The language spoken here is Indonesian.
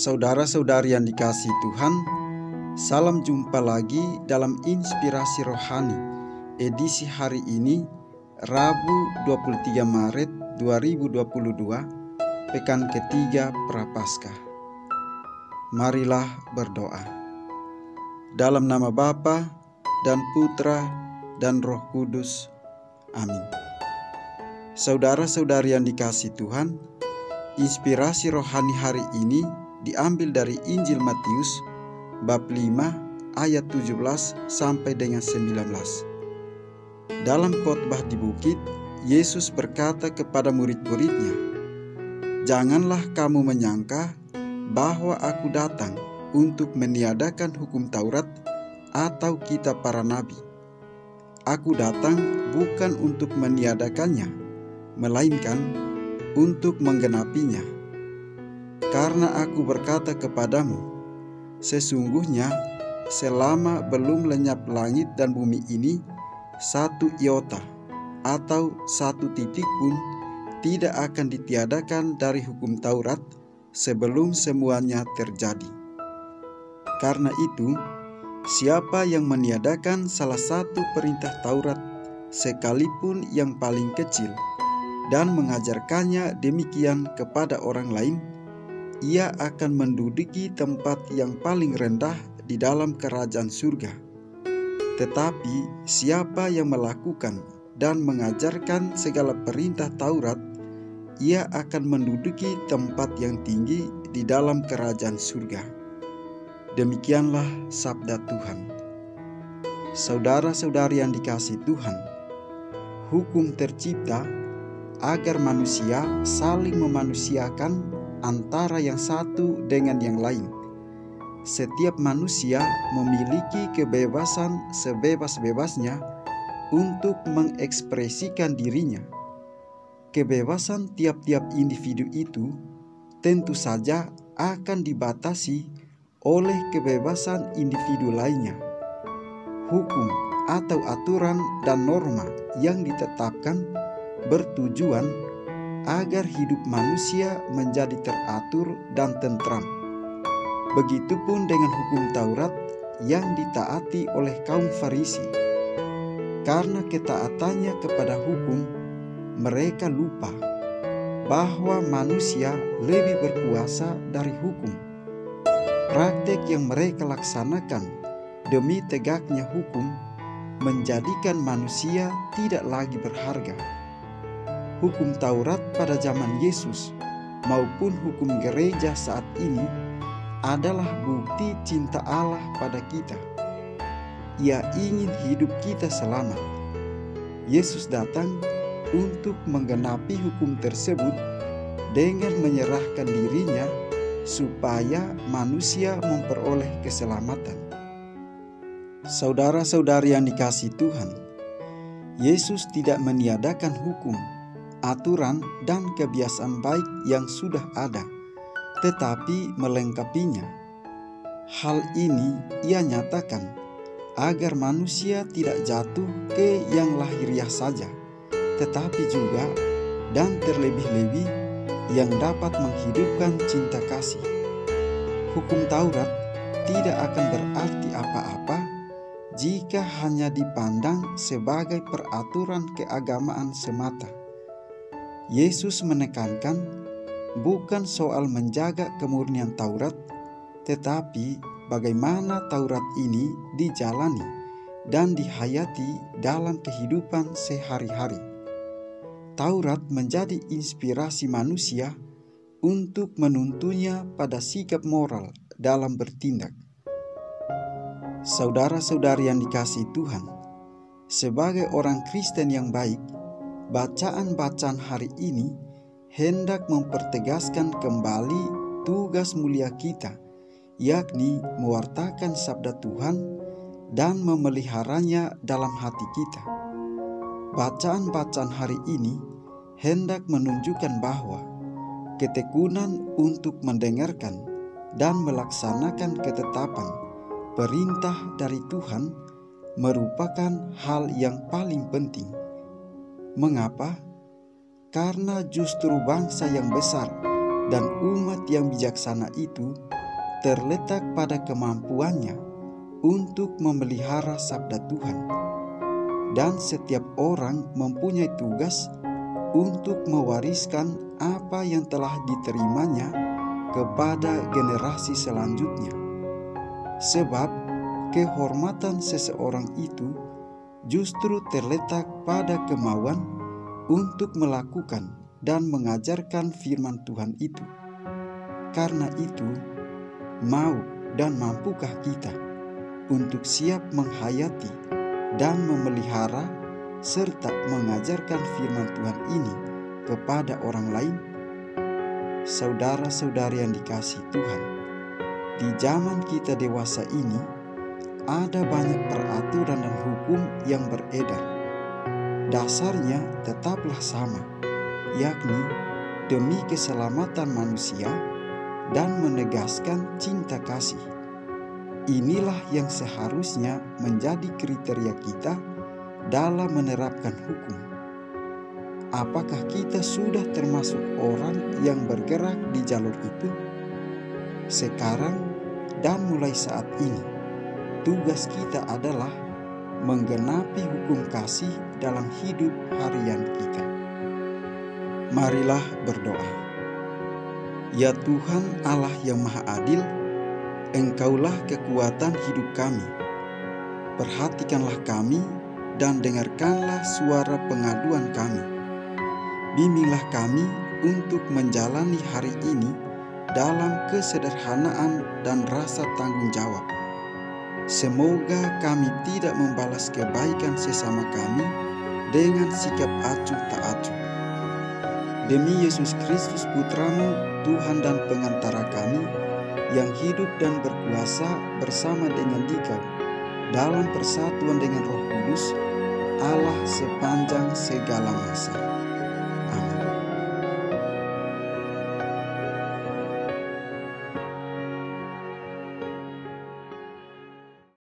Saudara-saudari yang dikasihi Tuhan, salam jumpa lagi dalam Inspirasi Rohani edisi hari ini, Rabu 23 Maret 2022, pekan ketiga Prapaskah. Marilah berdoa. Dalam nama Bapa dan Putra dan Roh Kudus. Amin. Saudara-saudari yang dikasihi Tuhan, inspirasi rohani hari ini diambil dari Injil Matius bab 5 ayat 17 sampai dengan 19. Dalam khotbah di bukit, Yesus berkata kepada murid-muridnya, "Janganlah kamu menyangka bahwa aku datang untuk meniadakan hukum Taurat atau kitab para nabi. Aku datang bukan untuk meniadakannya, melainkan untuk menggenapinya. Karena aku berkata kepadamu, sesungguhnya selama belum lenyap langit dan bumi ini, satu iota atau satu titik pun tidak akan ditiadakan dari hukum Taurat sebelum semuanya terjadi. Karena itu, siapa yang meniadakan salah satu perintah Taurat sekalipun yang paling kecil dan mengajarkannya demikian kepada orang lain, ia akan menduduki tempat yang paling rendah di dalam kerajaan surga. Tetapi siapa yang melakukan dan mengajarkan segala perintah Taurat, ia akan menduduki tempat yang tinggi di dalam kerajaan surga." Demikianlah sabda Tuhan. Saudara-saudari yang dikasihi Tuhan, hukum tercipta agar manusia saling memanusiakan antara yang satu dengan yang lain. Setiap manusia memiliki kebebasan sebebas-bebasnya untuk mengekspresikan dirinya. Kebebasan tiap-tiap individu itu tentu saja akan dibatasi oleh kebebasan individu lainnya. Hukum atau aturan dan norma yang ditetapkan bertujuan agar hidup manusia menjadi teratur dan tentram. Begitupun dengan hukum Taurat yang ditaati oleh kaum Farisi. Karena ketaatannya kepada hukum, mereka lupa bahwa manusia lebih berkuasa dari hukum. Praktek yang mereka laksanakan demi tegaknya hukum menjadikan manusia tidak lagi berharga. Hukum Taurat pada zaman Yesus maupun hukum gereja saat ini adalah bukti cinta Allah pada kita. Ia ingin hidup kita selamat. Yesus datang untuk menggenapi hukum tersebut dengan menyerahkan dirinya supaya manusia memperoleh keselamatan. Saudara-saudari yang dikasihi Tuhan, Yesus tidak meniadakan hukum, aturan, dan kebiasaan baik yang sudah ada, tetapi melengkapinya. Hal ini ia nyatakan agar manusia tidak jatuh ke yang lahiriah saja, tetapi juga dan terlebih-lebih yang dapat menghidupkan cinta kasih. Hukum Taurat tidak akan berarti apa-apa jika hanya dipandang sebagai peraturan keagamaan semata. Yesus menekankan bukan soal menjaga kemurnian Taurat, tetapi bagaimana Taurat ini dijalani dan dihayati dalam kehidupan sehari-hari. Taurat menjadi inspirasi manusia untuk menuntunnya pada sikap moral dalam bertindak. Saudara-saudari yang dikasihi Tuhan, sebagai orang Kristen yang baik, bacaan-bacaan hari ini hendak mempertegaskan kembali tugas mulia kita, yakni mewartakan sabda Tuhan dan memeliharanya dalam hati kita. Bacaan-bacaan hari ini hendak menunjukkan bahwa ketekunan untuk mendengarkan dan melaksanakan ketetapan perintah dari Tuhan merupakan hal yang paling penting. Mengapa? Karena justru bangsa yang besar dan umat yang bijaksana itu terletak pada kemampuannya untuk memelihara sabda Tuhan. Dan setiap orang mempunyai tugas untuk mewariskan apa yang telah diterimanya kepada generasi selanjutnya. Sebab kehormatan seseorang itu justru terletak pada kemauan untuk melakukan dan mengajarkan firman Tuhan itu. Karena itu, mau dan mampukah kita untuk siap menghayati dan memelihara serta mengajarkan firman Tuhan ini kepada orang lain? Saudara-saudari yang dikasihi Tuhan, di zaman kita dewasa ini ada banyak peraturan dan hukum yang beredar. Dasarnya tetaplah sama, yakni demi keselamatan manusia dan menegaskan cinta kasih. Inilah yang seharusnya menjadi kriteria kita dalam menerapkan hukum. Apakah kita sudah termasuk orang yang bergerak di jalur itu? Sekarang dan mulai saat ini, tugas kita adalah menggenapi hukum kasih dalam hidup harian kita. Marilah berdoa. Ya Tuhan Allah yang Maha Adil, Engkaulah kekuatan hidup kami. Perhatikanlah kami dan dengarkanlah suara pengaduan kami. Bimbinglah kami untuk menjalani hari ini dalam kesederhanaan dan rasa tanggung jawab. Semoga kami tidak membalas kebaikan sesama kami dengan sikap acuh tak acuh. Demi Yesus Kristus Putramu, Tuhan dan pengantara kami, yang hidup dan berkuasa bersama dengan Dikau dalam persatuan dengan Roh Kudus, Allah sepanjang segala masa.